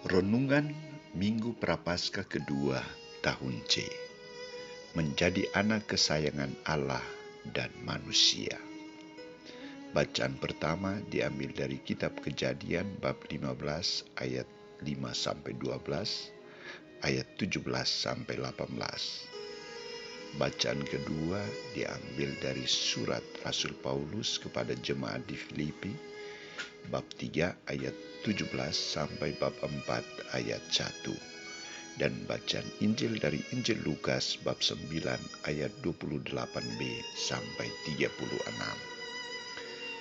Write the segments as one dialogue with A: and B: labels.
A: Renungan Minggu Prapaskah kedua tahun C. Menjadi anak kesayangan Allah dan manusia. Bacaan pertama diambil dari kitab Kejadian bab 15 ayat 5-12, ayat 17-18. Bacaan kedua diambil dari surat Rasul Paulus kepada jemaat di Filipi, bab 3 ayat 17 sampai bab 4 ayat 1. Dan bacaan Injil dari Injil Lukas bab 9 ayat 28b sampai 36.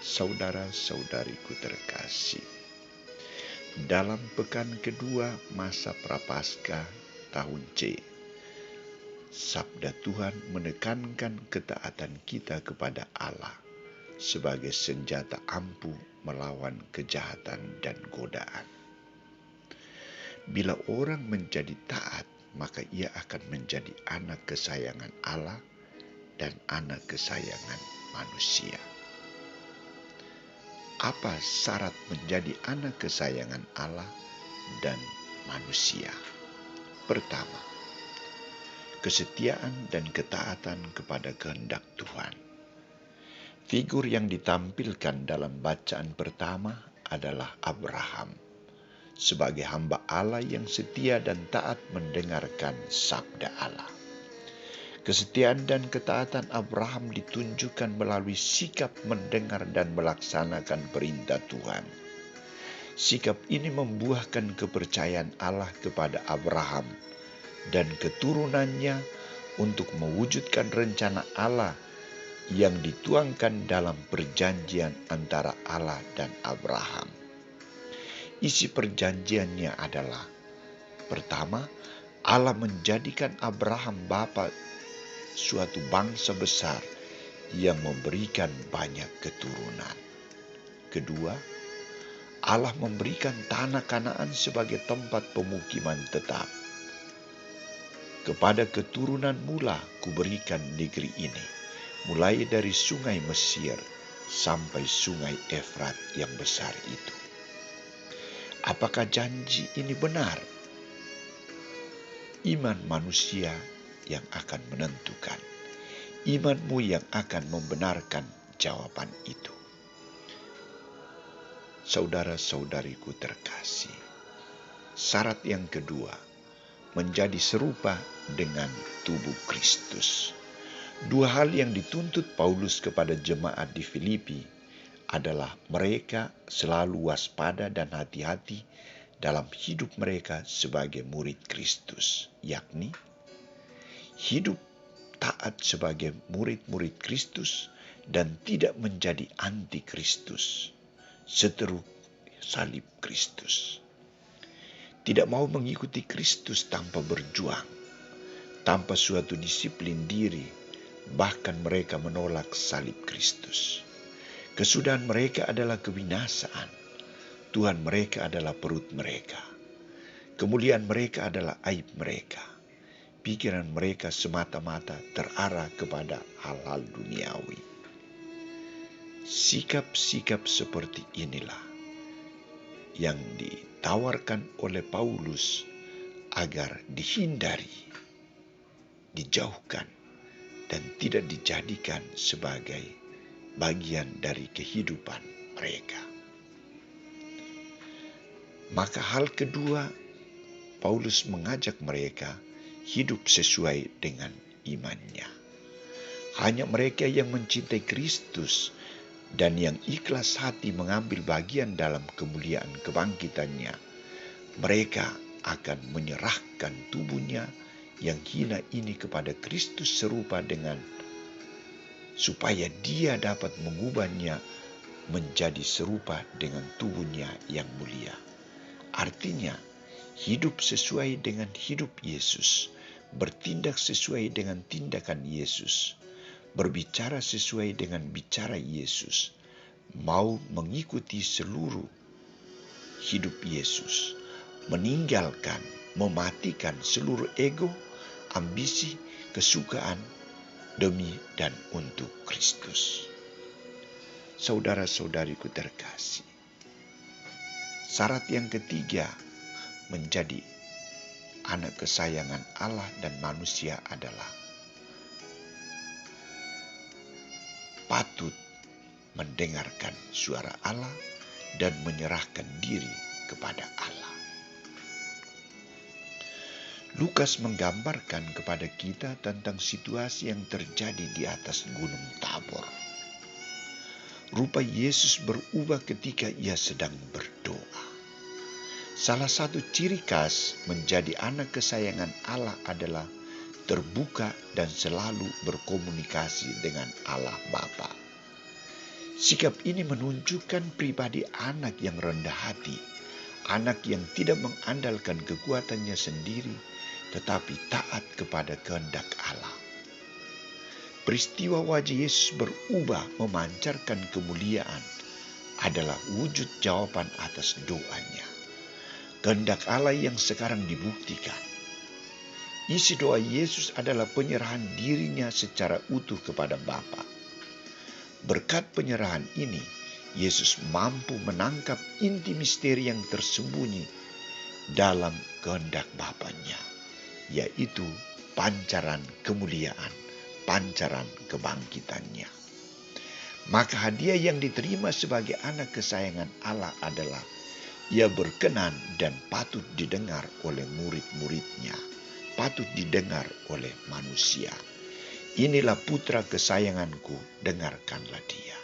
A: Saudara-saudariku terkasih, dalam pekan kedua masa Prapaskah tahun C, sabda Tuhan menekankan ketaatan kita kepada Allah sebagai senjata ampuh melawan kejahatan dan godaan. Bila orang menjadi taat, maka ia akan menjadi anak kesayangan Allah dan anak kesayangan manusia. Apa syarat menjadi anak kesayangan Allah dan manusia? Pertama, kesetiaan dan ketaatan kepada kehendak Tuhan. Figur yang ditampilkan dalam bacaan pertama adalah Abraham, sebagai hamba Allah yang setia dan taat mendengarkan sabda Allah. Kesetiaan dan ketaatan Abraham ditunjukkan melalui sikap mendengar dan melaksanakan perintah Tuhan. Sikap ini membuahkan kepercayaan Allah kepada Abraham dan keturunannya untuk mewujudkan rencana Allah yang dituangkan dalam perjanjian antara Allah dan Abraham. Isi perjanjiannya adalah: pertama, Allah menjadikan Abraham bapa suatu bangsa besar yang memberikan banyak keturunan. Kedua, Allah memberikan tanah Kanaan sebagai tempat pemukiman tetap. Kepada keturunan mula kuberikan negeri ini, mulai dari sungai Mesir sampai sungai Efrat yang besar itu. Apakah janji ini benar? Iman manusia yang akan menentukan. Imanmu yang akan membenarkan jawaban itu. Saudara-saudariku terkasih, syarat yang kedua, menjadi serupa dengan tubuh Kristus. Dua hal yang dituntut Paulus kepada jemaat di Filipi adalah mereka selalu waspada dan hati-hati dalam hidup mereka sebagai murid Kristus, yakni hidup taat sebagai murid-murid Kristus dan tidak menjadi anti-Kristus, seteru salib Kristus. Tidak mau mengikuti Kristus tanpa berjuang, tanpa suatu disiplin diri, bahkan mereka menolak salib Kristus. Kesudahan mereka adalah kebinasaan. Tuhan mereka adalah perut mereka. Kemuliaan mereka adalah aib mereka. Pikiran mereka semata-mata terarah kepada hal-hal duniawi. Sikap-sikap seperti inilah yang ditawarkan oleh Paulus agar dihindari, dijauhkan, dan tidak dijadikan sebagai bagian dari kehidupan mereka. Maka hal kedua, Paulus mengajak mereka hidup sesuai dengan imannya. Hanya mereka yang mencintai Kristus dan yang ikhlas hati mengambil bagian dalam kemuliaan kebangkitannya, mereka akan menyerahkan tubuhnya yang hina ini kepada Kristus serupa dengan, supaya dia dapat mengubahnya menjadi serupa dengan tubuhnya yang mulia. Artinya, hidup sesuai dengan hidup Yesus, bertindak sesuai dengan tindakan Yesus, berbicara sesuai dengan bicara Yesus, mau mengikuti seluruh hidup Yesus, meninggalkan, mematikan seluruh ego, ambisi, kesukaan demi dan untuk Kristus. Saudara-saudariku terkasih, syarat yang ketiga menjadi anak kesayangan Allah dan manusia adalah patut mendengarkan suara Allah dan menyerahkan diri kepada Allah. Lukas menggambarkan kepada kita tentang situasi yang terjadi di atas Gunung Tabor. Rupa Yesus berubah ketika ia sedang berdoa. Salah satu ciri khas menjadi anak kesayangan Allah adalah terbuka dan selalu berkomunikasi dengan Allah Bapa. Sikap ini menunjukkan pribadi anak yang rendah hati, anak yang tidak mengandalkan kekuatannya sendiri, tetapi taat kepada kehendak Allah. Peristiwa wajah Yesus berubah memancarkan kemuliaan adalah wujud jawaban atas doanya. Kehendak Allah yang sekarang dibuktikan. Isi doa Yesus adalah penyerahan dirinya secara utuh kepada Bapa. Berkat penyerahan ini, Yesus mampu menangkap inti misteri yang tersembunyi dalam kehendak Bapanya, yaitu pancaran kemuliaan, pancaran kebangkitannya. Maka hadiah yang diterima sebagai anak kesayangan Allah adalah ia berkenan dan patut didengar oleh murid-muridnya, patut didengar oleh manusia. Inilah putra kesayanganku, dengarkanlah dia.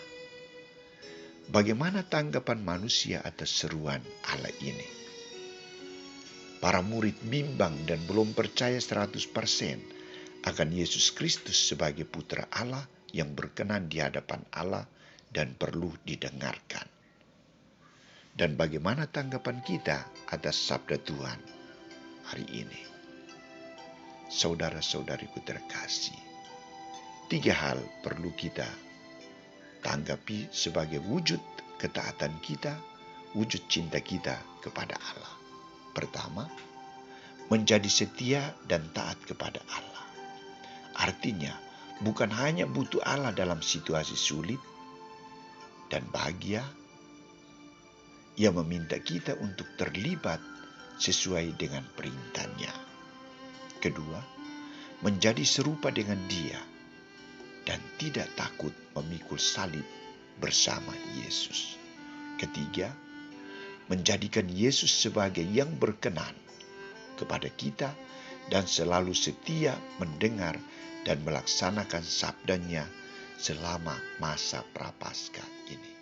A: Bagaimana tanggapan manusia atas seruan Allah ini? Para murid bimbang dan belum percaya 100% akan Yesus Kristus sebagai putra Allah yang berkenan di hadapan Allah dan perlu didengarkan. Dan bagaimana tanggapan kita atas sabda Tuhan hari ini? Saudara-saudariku terkasih, 3 hal perlu kita tanggapi sebagai wujud ketaatan kita, wujud cinta kita kepada Allah. Pertama, menjadi setia dan taat kepada Allah. Artinya, bukan hanya butuh Allah dalam situasi sulit dan bahagia, Ia meminta kita untuk terlibat sesuai dengan perintahnya. Kedua, menjadi serupa dengan Dia dan tidak takut memikul salib bersama Yesus. Ketiga, menjadikan Yesus sebagai yang berkenan kepada kita dan selalu setia mendengar dan melaksanakan sabdanya selama masa prapaskah ini.